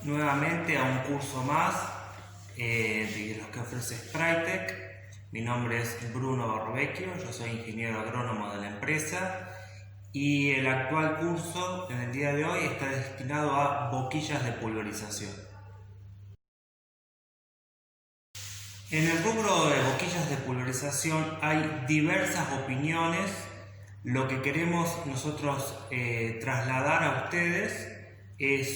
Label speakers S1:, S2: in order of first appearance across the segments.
S1: nuevamente a un curso más de los que ofrece Sprytec. Mi nombre es Bruno Barbecchio, yo soy ingeniero agrónomo de la empresa y el actual curso en el día de hoy está destinado a boquillas de pulverización. En el rubro de boquillas de pulverización hay diversas opiniones. Lo que queremos nosotros trasladar a ustedes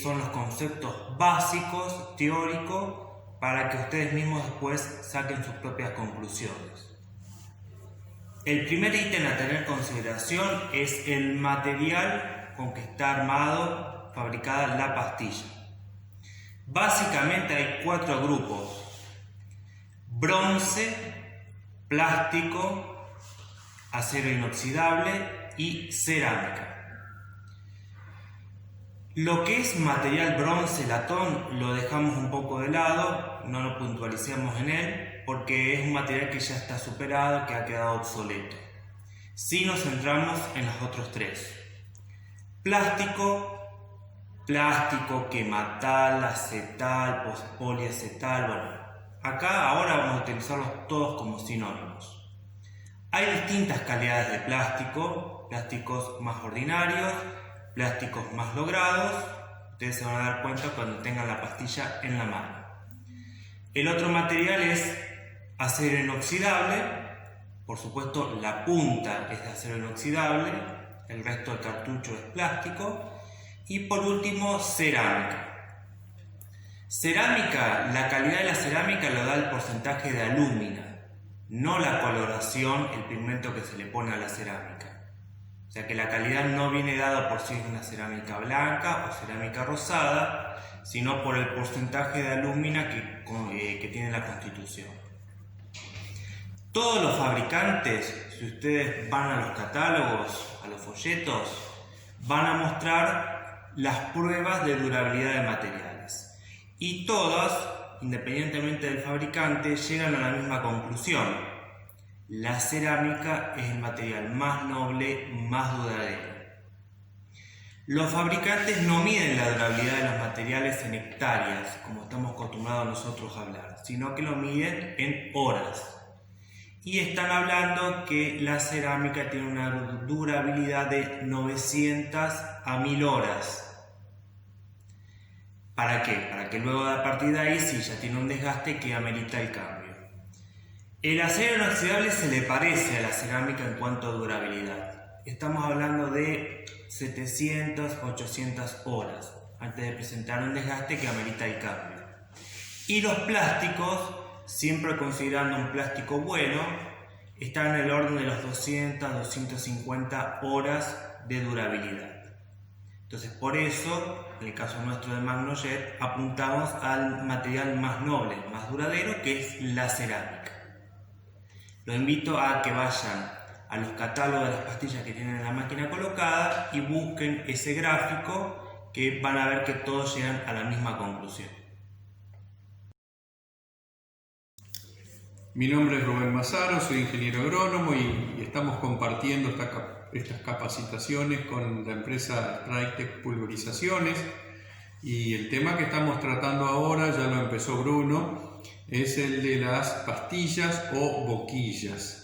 S1: son los conceptos básicos, teóricos, para que ustedes mismos después saquen sus propias conclusiones. El primer ítem a tener en consideración es el material con que está armado, fabricada la pastilla. Básicamente hay 4 grupos: bronce, plástico, acero inoxidable y cerámica. Lo que es material bronce, latón, lo dejamos un poco de lado, no lo puntualicemos en él, porque es un material que ya está superado, que ha quedado obsoleto. Sí nos centramos en los otros 3. Plástico, quematal, acetal, poliacetal, bueno, acá ahora vamos a utilizarlos todos como sinónimos. Hay distintas calidades de plástico, plásticos más ordinarios, plásticos más logrados. Ustedes se van a dar cuenta cuando tengan la pastilla en la mano. El otro material es acero inoxidable. Por supuesto, la punta es de acero inoxidable, el resto del cartucho es plástico. Y por último, cerámica. Cerámica, la calidad de la cerámica lo da el porcentaje de alúmina, no la coloración, el pigmento que se le pone a la cerámica. O sea que la calidad no viene dada por si es una cerámica blanca o cerámica rosada, sino por el porcentaje de alúmina que tiene la constitución. Todos los fabricantes, si ustedes van a los catálogos, a los folletos, van a mostrar las pruebas de durabilidad de materiales. Y todas, independientemente del fabricante, llegan a la misma conclusión: la cerámica es el material más noble, más duradero. Los fabricantes no miden la durabilidad de los materiales en hectáreas, como estamos acostumbrados nosotros a hablar, sino que lo miden en horas. Y están hablando que la cerámica tiene una durabilidad de 900 a 1000 horas. ¿Para qué? Para que luego a partir de ahí, si ya tiene un desgaste, que amerita el cambio. El acero inoxidable se le parece a la cerámica en cuanto a durabilidad. Estamos hablando de 700, 800 horas antes de presentar un desgaste que amerita el cambio. Y los plásticos, siempre considerando un plástico bueno, están en el orden de los 200, 250 horas de durabilidad. Entonces, por eso, en el caso nuestro de Magnojet, apuntamos al material más noble, más duradero, que es la cerámica. Los invito a que vayan a los catálogos de las pastillas que tienen en la máquina colocada y busquen ese gráfico, que van a ver que todos llegan a la misma conclusión.
S2: Mi nombre es Rubén Massaro, soy ingeniero agrónomo y estamos compartiendo estas capacitaciones con la empresa Sprytec Pulverizaciones. Y el tema que estamos tratando ahora, ya lo empezó Bruno, es el de las pastillas o boquillas.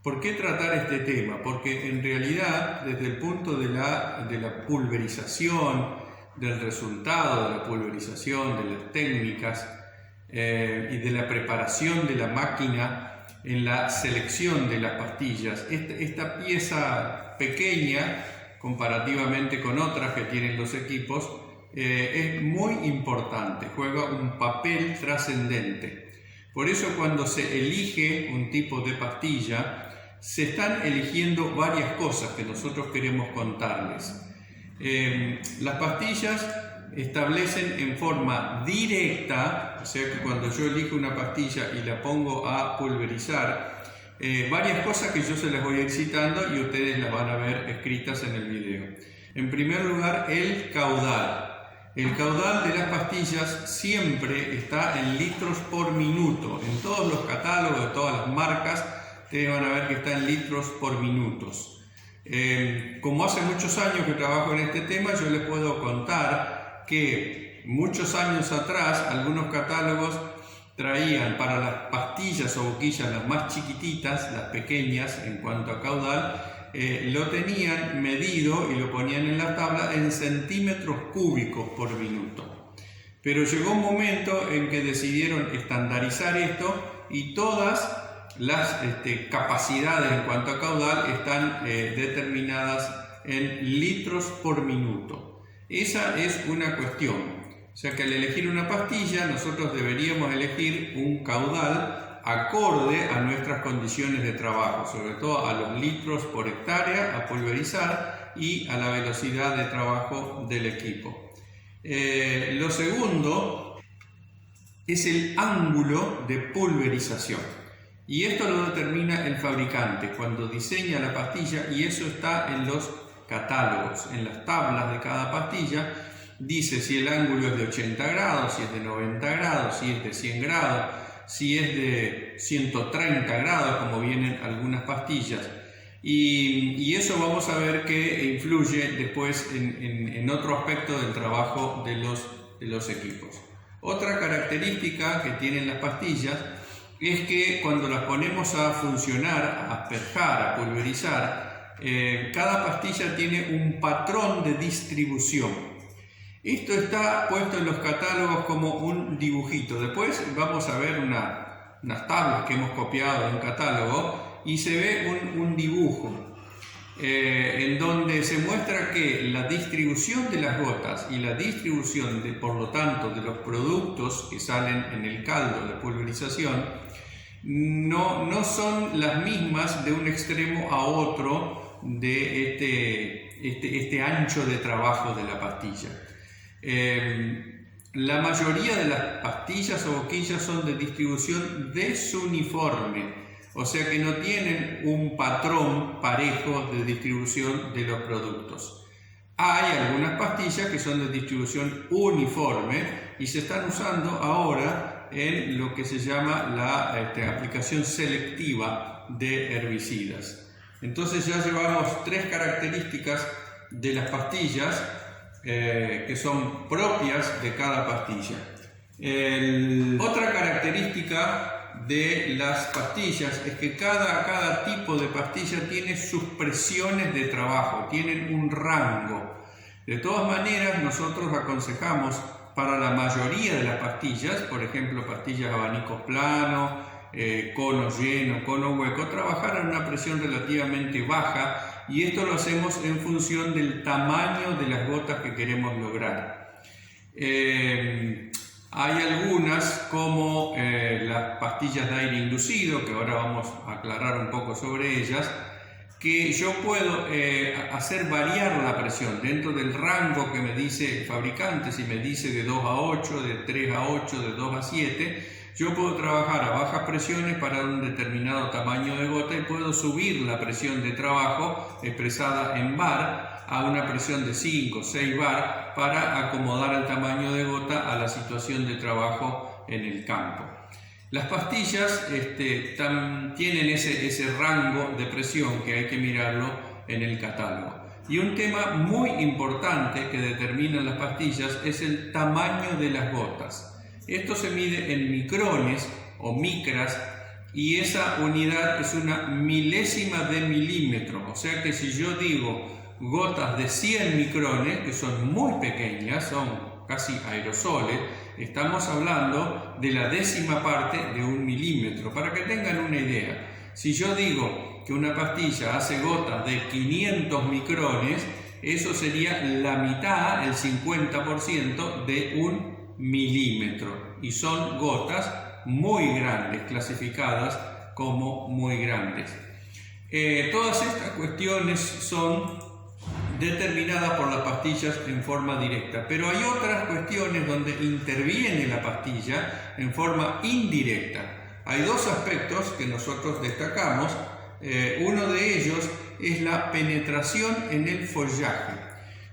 S2: ¿Por qué tratar este tema? Porque en realidad, desde el punto de la pulverización, del resultado de la pulverización, de las técnicas y de la preparación de la máquina en la selección de las pastillas, esta pieza pequeña, comparativamente con otras que tienen los equipos, es muy importante, juega un papel trascendente. Por eso, cuando se elige un tipo de pastilla, se están eligiendo varias cosas que nosotros queremos contarles. Las pastillas establecen en forma directa, o sea que cuando yo elijo una pastilla y la pongo a pulverizar, varias cosas que yo se las voy a ir citando y ustedes las van a ver escritas en el video. En primer lugar, el caudal. El caudal de las pastillas siempre está en litros por minuto. En todos los catálogos de todas las marcas, ustedes van a ver que está en litros por minutos. Como hace muchos años que trabajo en este tema, yo les puedo contar que muchos años atrás algunos catálogos traían para las pastillas o boquillas, las más chiquititas, las pequeñas en cuanto a caudal, lo tenían medido y lo ponían en la tabla en centímetros cúbicos por minuto. Pero llegó un momento en que decidieron estandarizar esto y todas las capacidades en cuanto a caudal están determinadas en litros por minuto. Esa es una cuestión. O sea que al elegir una pastilla nosotros deberíamos elegir un caudal acorde a nuestras condiciones de trabajo, sobre todo a los litros por hectárea a pulverizar y a la velocidad de trabajo del equipo. Lo segundo es el ángulo de pulverización. Y esto lo determina el fabricante cuando diseña la pastilla, y eso está en los catálogos, en las tablas de cada pastilla. Dice si el ángulo es de 80 grados, si es de 90 grados, si es de 100 grados, si es de 130 grados, como vienen algunas pastillas. Y eso vamos a ver que influye después en otro aspecto del trabajo de los equipos. Otra característica que tienen las pastillas es que cuando las ponemos a funcionar, a asperjar, a pulverizar, cada pastilla tiene un patrón de distribución. Esto está puesto en los catálogos como un dibujito. Después vamos a ver unas tablas que hemos copiado de un catálogo y se ve un dibujo en donde se muestra que la distribución de las gotas y la distribución, por lo tanto, de los productos que salen en el caldo de pulverización no son las mismas de un extremo a otro de este ancho de trabajo de la pastilla. La mayoría de las pastillas o boquillas son de distribución desuniforme, o sea que no tienen un patrón parejo de distribución de los productos. Hay algunas pastillas que son de distribución uniforme y se están usando ahora en lo que se llama la aplicación selectiva de herbicidas. Entonces ya llevamos 3 características de las pastillas que son propias de cada pastilla. Otra característica de las pastillas es que cada tipo de pastilla tiene sus presiones de trabajo, tienen un rango. De todas maneras, nosotros aconsejamos para la mayoría de las pastillas, por ejemplo, pastillas abanicos planos, cono lleno, cono hueco, trabajar a una presión relativamente baja, y esto lo hacemos en función del tamaño de las gotas que queremos lograr. Hay algunas como las pastillas de aire inducido, que ahora vamos a aclarar un poco sobre ellas, que yo puedo hacer variar la presión dentro del rango que me dice el fabricante. Si me dice de 2 a 8, de 3 a 8, de 2 a 7, yo puedo trabajar a bajas presiones para un determinado tamaño de gota y puedo subir la presión de trabajo expresada en bar a una presión de 5 o 6 bar para acomodar el tamaño de gota a la situación de trabajo en el campo. Las pastillas tienen ese rango de presión que hay que mirarlo en el catálogo. Y un tema muy importante que determinan las pastillas es el tamaño de las gotas. Esto se mide en micrones o micras, y esa unidad es una milésima de milímetro. O sea que si yo digo gotas de 100 micrones, que son muy pequeñas, son casi aerosoles, estamos hablando de la décima parte de un milímetro. Para que tengan una idea, si yo digo que una pastilla hace gotas de 500 micrones, eso sería la mitad, el 50% de un milímetro, y son gotas muy grandes, clasificadas como muy grandes. Todas estas cuestiones son determinadas por las pastillas en forma directa, pero hay otras cuestiones donde interviene la pastilla en forma indirecta. Hay 2 aspectos que nosotros destacamos. Uno de ellos es la penetración en el follaje.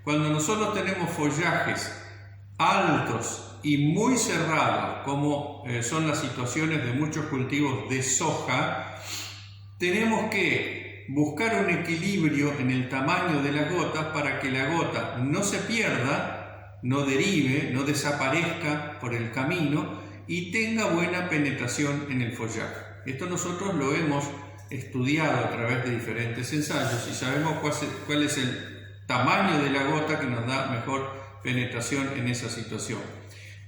S2: Cuando nosotros tenemos follajes altos y muy cerrados, como son las situaciones de muchos cultivos de soja, tenemos que buscar un equilibrio en el tamaño de las gotas para que la gota no se pierda no derive, no desaparezca por el camino y tenga buena penetración en el follaje. Esto nosotros lo hemos estudiado a través de diferentes ensayos y sabemos cuál es el tamaño de la gota que nos da mejor penetración en esa situación.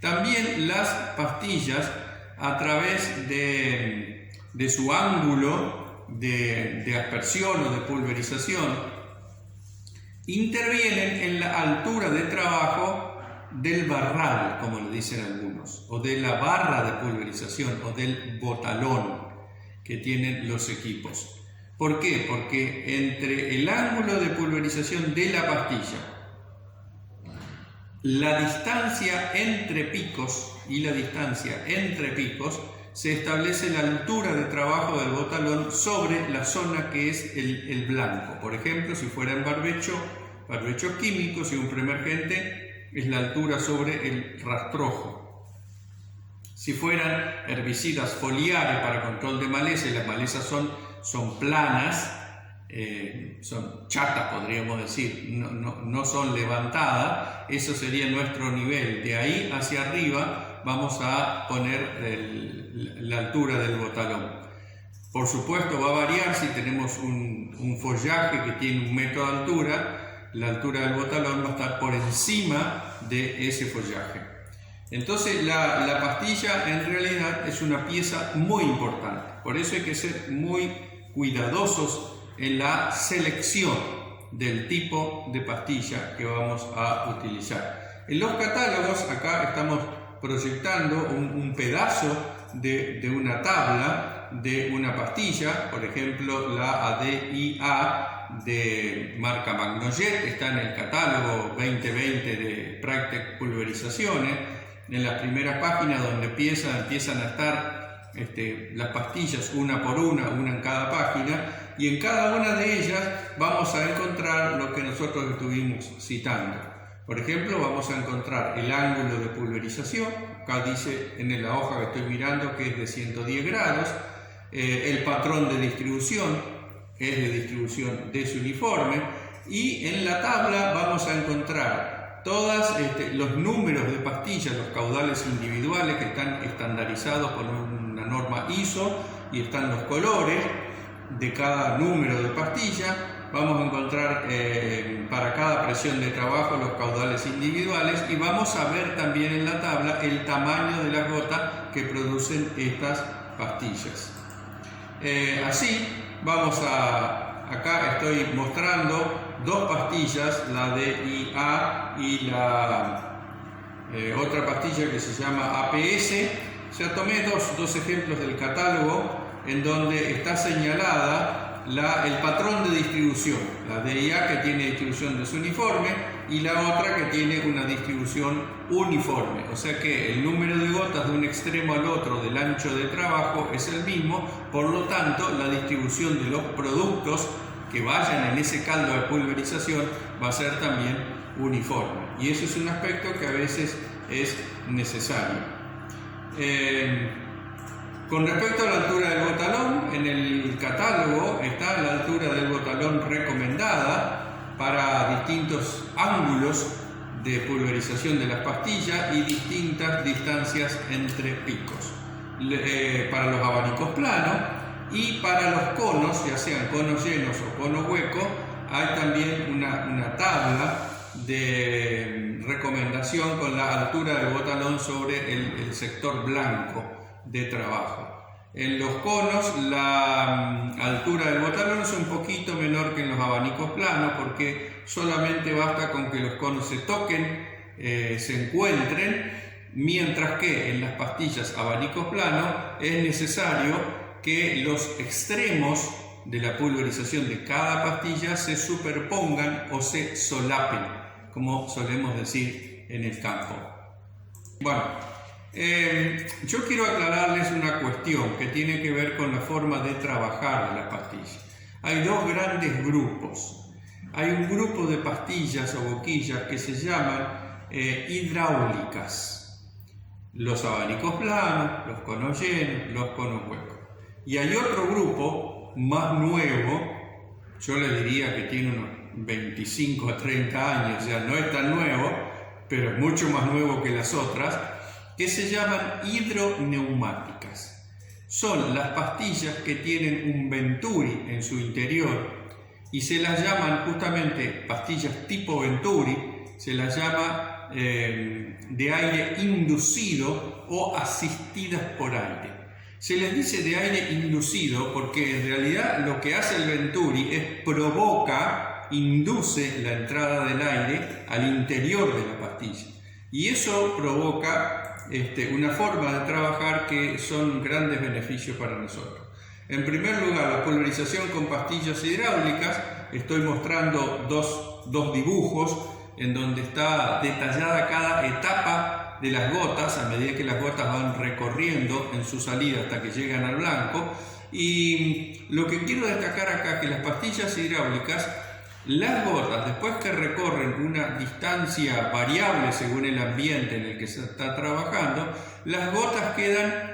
S2: También las pastillas, a través de su ángulo de aspersión o de pulverización, intervienen en la altura de trabajo del barral, como le dicen algunos, o de la barra de pulverización o del botalón que tienen los equipos. ¿Por qué? Porque entre el ángulo de pulverización de la pastilla, la distancia entre picos y la distancia entre picos, se establece la altura de trabajo del botalón sobre la zona que es el blanco. Por ejemplo, si fuera en barbechos químicos y un preemergente, es la altura sobre el rastrojo. Si fueran herbicidas foliares para control de maleza, y las malezas son planas, son chatas, podríamos decir, no son levantadas, eso sería nuestro nivel. De ahí hacia arriba vamos a poner la altura del botalón. Por supuesto va a variar si tenemos un follaje que tiene 1 metro de altura, la altura del botalón va a estar por encima de ese follaje. Entonces la pastilla en realidad es una pieza muy importante, por eso hay que ser muy cuidadosos en la selección del tipo de pastilla que vamos a utilizar. En los catálogos, acá estamos proyectando un pedazo de una tabla de una pastilla, por ejemplo la ADIA de marca Magnojet, está en el catálogo 2020 de Sprite-Tech Pulverizaciones, en las primeras páginas donde empiezan a estar las pastillas una por una en cada página, y en cada una de ellas vamos a encontrar lo que nosotros estuvimos citando. Por ejemplo, vamos a encontrar el ángulo de pulverización, acá dice en la hoja que estoy mirando que es de 110 grados, el patrón de distribución es de distribución desuniforme, y en la tabla vamos a encontrar todos los números de pastillas, los caudales individuales que están estandarizados con una norma ISO, y están los colores de cada número de pastilla. Vamos a encontrar para cada presión de trabajo los caudales individuales, y vamos a ver también en la tabla el tamaño de las gotas que producen estas pastillas. Así vamos acá estoy mostrando 2 pastillas, la DIA y la otra pastilla que se llama APS. O sea, tomé dos ejemplos del catálogo en donde está señalada el patrón de distribución, la DIA que tiene distribución desuniforme y la otra que tiene una distribución uniforme, o sea que el número de gotas de un extremo al otro del ancho de trabajo es el mismo, por lo tanto la distribución de los productos que vayan en ese caldo de pulverización va a ser también uniforme, y eso es un aspecto que a veces es necesario. Con respecto a la altura del botalón, en el catálogo está la altura del botalón recomendada para distintos ángulos de pulverización de las pastillas y distintas distancias entre picos. Para los abanicos planos y para los conos, ya sean conos llenos o conos huecos, hay también una tabla de recomendación con la altura del botalón sobre el sector blanco de trabajo. En los conos la altura del botalón es un poquito menor que en los abanicos planos, porque solamente basta con que los conos se toquen, se encuentren, mientras que en las pastillas abanicos planos es necesario que los extremos de la pulverización de cada pastilla se superpongan o se solapen, como solemos decir en el campo. Bueno, yo quiero aclararles una cuestión que tiene que ver con la forma de trabajar de las pastillas. Hay 2 grandes grupos. Hay un grupo de pastillas o boquillas que se llaman hidráulicas. Los abanicos planos, los conos llenos, los conos huecos. Y hay otro grupo más nuevo, yo le diría que tiene unos 25 a 30 años, o sea, no es tan nuevo, pero es mucho más nuevo que las otras, que se llaman hidroneumáticas. Son las pastillas que tienen un Venturi en su interior y se las llaman justamente pastillas tipo Venturi, se las llama de aire inducido o asistidas por aire. Se les dice de aire inducido porque en realidad lo que hace el Venturi es induce la entrada del aire al interior de la pastilla y eso provoca una forma de trabajar que son grandes beneficios para nosotros. En primer lugar, la pulverización con pastillas hidráulicas. Estoy mostrando dos dibujos en donde está detallada cada etapa de las gotas a medida que las gotas van recorriendo en su salida hasta que llegan al blanco. Y lo que quiero destacar acá es que las pastillas hidráulicas, las gotas, después que recorren una distancia variable según el ambiente en el que se está trabajando, las gotas quedan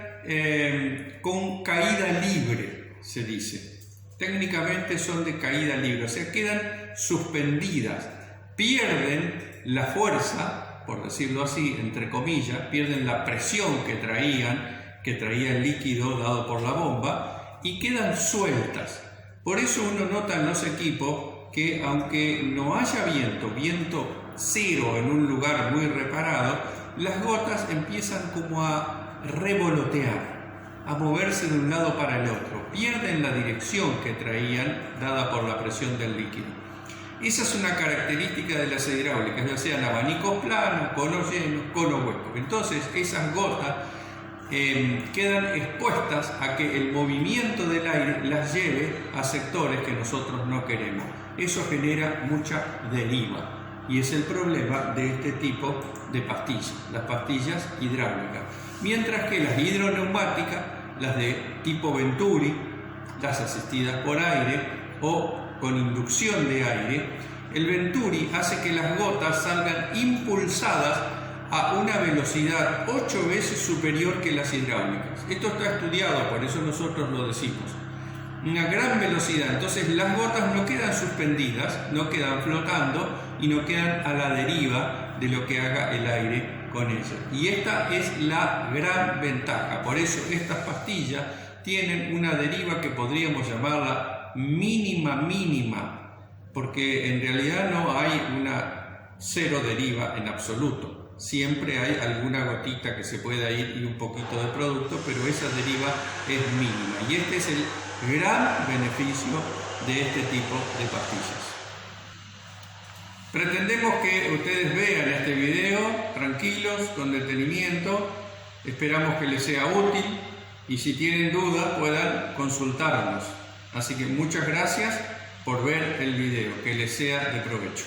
S2: con caída libre, se dice. Técnicamente son de caída libre, o sea, quedan suspendidas, pierden la fuerza, por decirlo así, entre comillas, pierden la presión que traía el líquido dado por la bomba y quedan sueltas. Por eso uno nota en los equipos que aunque no haya viento cero en un lugar muy reparado, las gotas empiezan como a revolotear, a moverse de un lado para el otro, pierden la dirección que traían dada por la presión del líquido. Esa es una característica de las hidráulicas, ya sean abanicos planos, conos llenos, conos huecos. Entonces esas gotas quedan expuestas a que el movimiento del aire las lleve a sectores que nosotros no queremos. Eso genera mucha deriva y es el problema de este tipo de pastillas, las pastillas hidráulicas. Mientras que las hidroneumáticas, las de tipo Venturi, las asistidas por aire o con inducción de aire, el Venturi hace que las gotas salgan impulsadas a una velocidad 8 veces superior que las hidráulicas. Esto está estudiado, por eso nosotros lo decimos. Una gran velocidad, entonces las gotas no quedan suspendidas, no quedan flotando y no quedan a la deriva de lo que haga el aire con ellas. Y esta es la gran ventaja, por eso estas pastillas tienen una deriva que podríamos llamarla mínima, porque en realidad no hay una cero deriva en absoluto. Siempre hay alguna gotita que se pueda ir y un poquito de producto, pero esa deriva es mínima. Y este es el gran beneficio de este tipo de pastillas. Pretendemos que ustedes vean este video tranquilos, con detenimiento. Esperamos que les sea útil y si tienen dudas puedan consultarnos. Así que muchas gracias por ver el video. Que les sea de provecho.